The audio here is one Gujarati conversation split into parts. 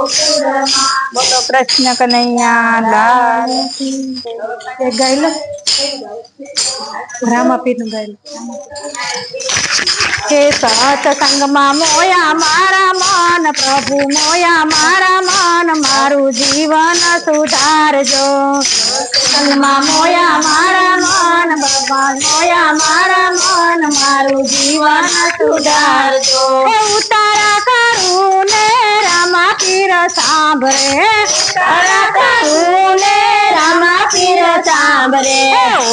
બોલો કૃષ્ણ કનૈયા લાલ એ ગાયલો રામાપીર નું ગાયલો કે સત્સંગમાં મોયા મારા મન પ્રભુ મોયા મારા મન મારું જીવન સુધારજો સત્સંગમાં મોયા મારા મન બાબા મોયા મારા મન મારું જીવન સુધારજો ઉતારા કરું ને રામાપીર સાંભળે ઉતારા કરું ને રામાપીર સાંભળે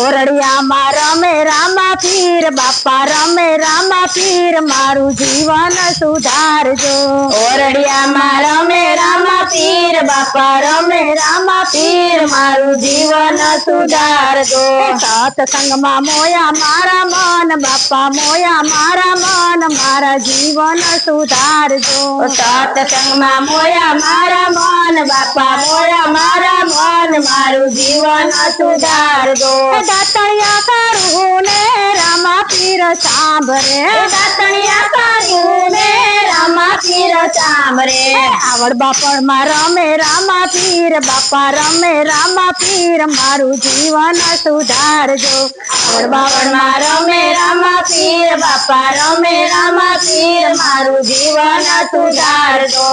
ઓરડિયામાં રમે રામાપીર બાપા રમે રામાપીર મારું જીવન સુધારજો ઓરડિયામાં રમે રામાપીર બાપા રમે રામાપીર મારું જીવન સુધારજો સત્સંગમાં મોયા મારા મન બાપા મોયા મારા મન મારા જીવન સુધારજો સત્સંગમાં મોયા મારા મન બાપા મોયા મારા મન મારું જીવન સુધારજો દાતણિયા કરું ને રામાપીર સાંભળે દાતણિયા કરું ને રામાપીર સાંભળે આવડ બાપડમાં રમે રામાપીર બાપા રમે રામાપીર મારું જીવન સુધારજો આવડ બાપડમાં રમે રામાપીર બાપા રમે રામાપીર મારું જીવન સુધારજો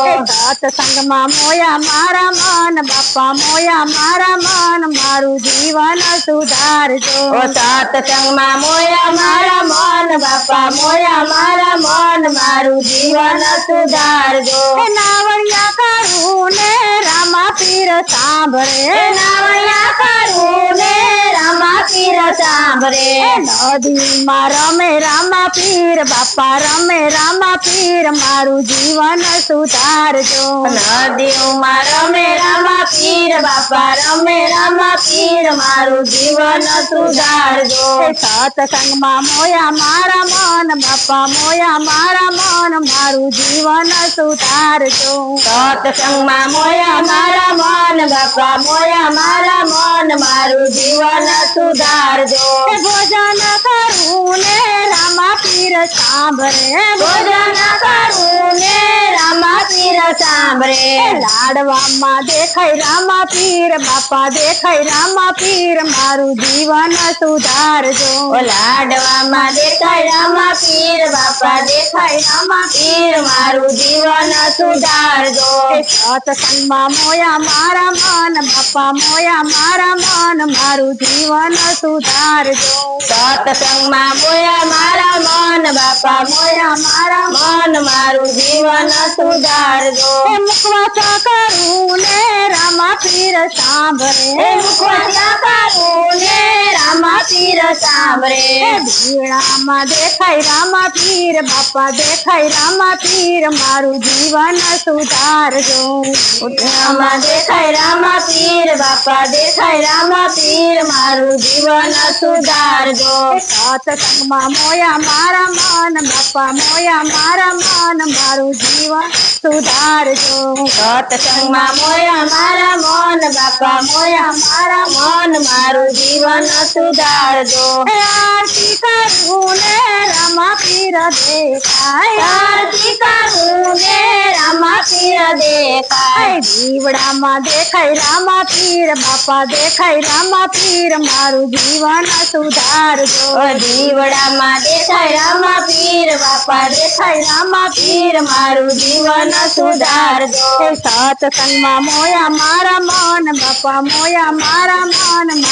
સત્સંગમાં મોયા મારા મન બાપા મોયા મારા મન મારું જીવન સુધારજો સત્સંગમાં મોયા મારા મન બાપા મોયા મારા મન મારું જીવન સુધારજો નાવડિયા કરું ને રામાપીર સાંભળે નાવડિયા કરું ને રામાપીર સાંભળે નદીમાં રમે રામાપીર બાપા રમે રામાપીર મારું જીવન સુધારજો નદીમાં રમે રામાપીર બાપા રમે રામાપીર મારું જીવન સુધારજો સત્સંગમાં મોયા મારા મન બાપા મોયા મારા મન મારું જીવન સુધારજો સત્સંગમાં મોયા મારા મન બાપા મોયા મારા મન મારું જીવન સુધારજો ભોજન કરું ને રામાપીર સાંભળે ભોજન કરું ને રામાપીર સાંભળે લાડવામાં દેખાય રામાપીર બાપા દેખાય રામાપીર મારું જીવન સુધારજો લાડવામાં દેખાય રામાપીર બાપા દેખાય રામાપીર મારું જીવન સુધારજો સત્સંગમાં મોયા મારા મન બાપા મોયા મારા મન મારું જીવન સુધારજો સત્સંગમાં મોયા મારા મન બાપા મોયા મારા મન મારું જીવન સુધારજો મુખવાસ કરું ને રામાપીર સાંભળે મુખવાસ કરું ને રામાપીર સાંભળે ભીડામાં દેખાય રામાપીર બાપા દેખાય રામાપીર મારું જીવન સુધારજો ઉઠામાં દેખાય રામાપીર બાપા દેખાય રામાપીર મારું જીવન સુધારજો સત્સંગમાં મોયા મારા મન બાપા મોયા મારા મન મારું જીવન સુધારજો સત્સંગમાં મોયા મારા મન બાપા મોયા મારા મન મારું જીવન સુધારજો આરતી કરું ને રામાપીર દેખાય આરતી કરું ને રામાપીર દેખાય દીવડામાં દેખાય રામાપીર બાપા દેખાય રામાપીર મારું જીવન સુધારજો દીવડામાં દેખાય રામાપીર બાપા દેખાય રામાપીર મારું જીવન સુધારજો સત્સંગમાં મોયા મારા મન બાપા મોયા મારા મન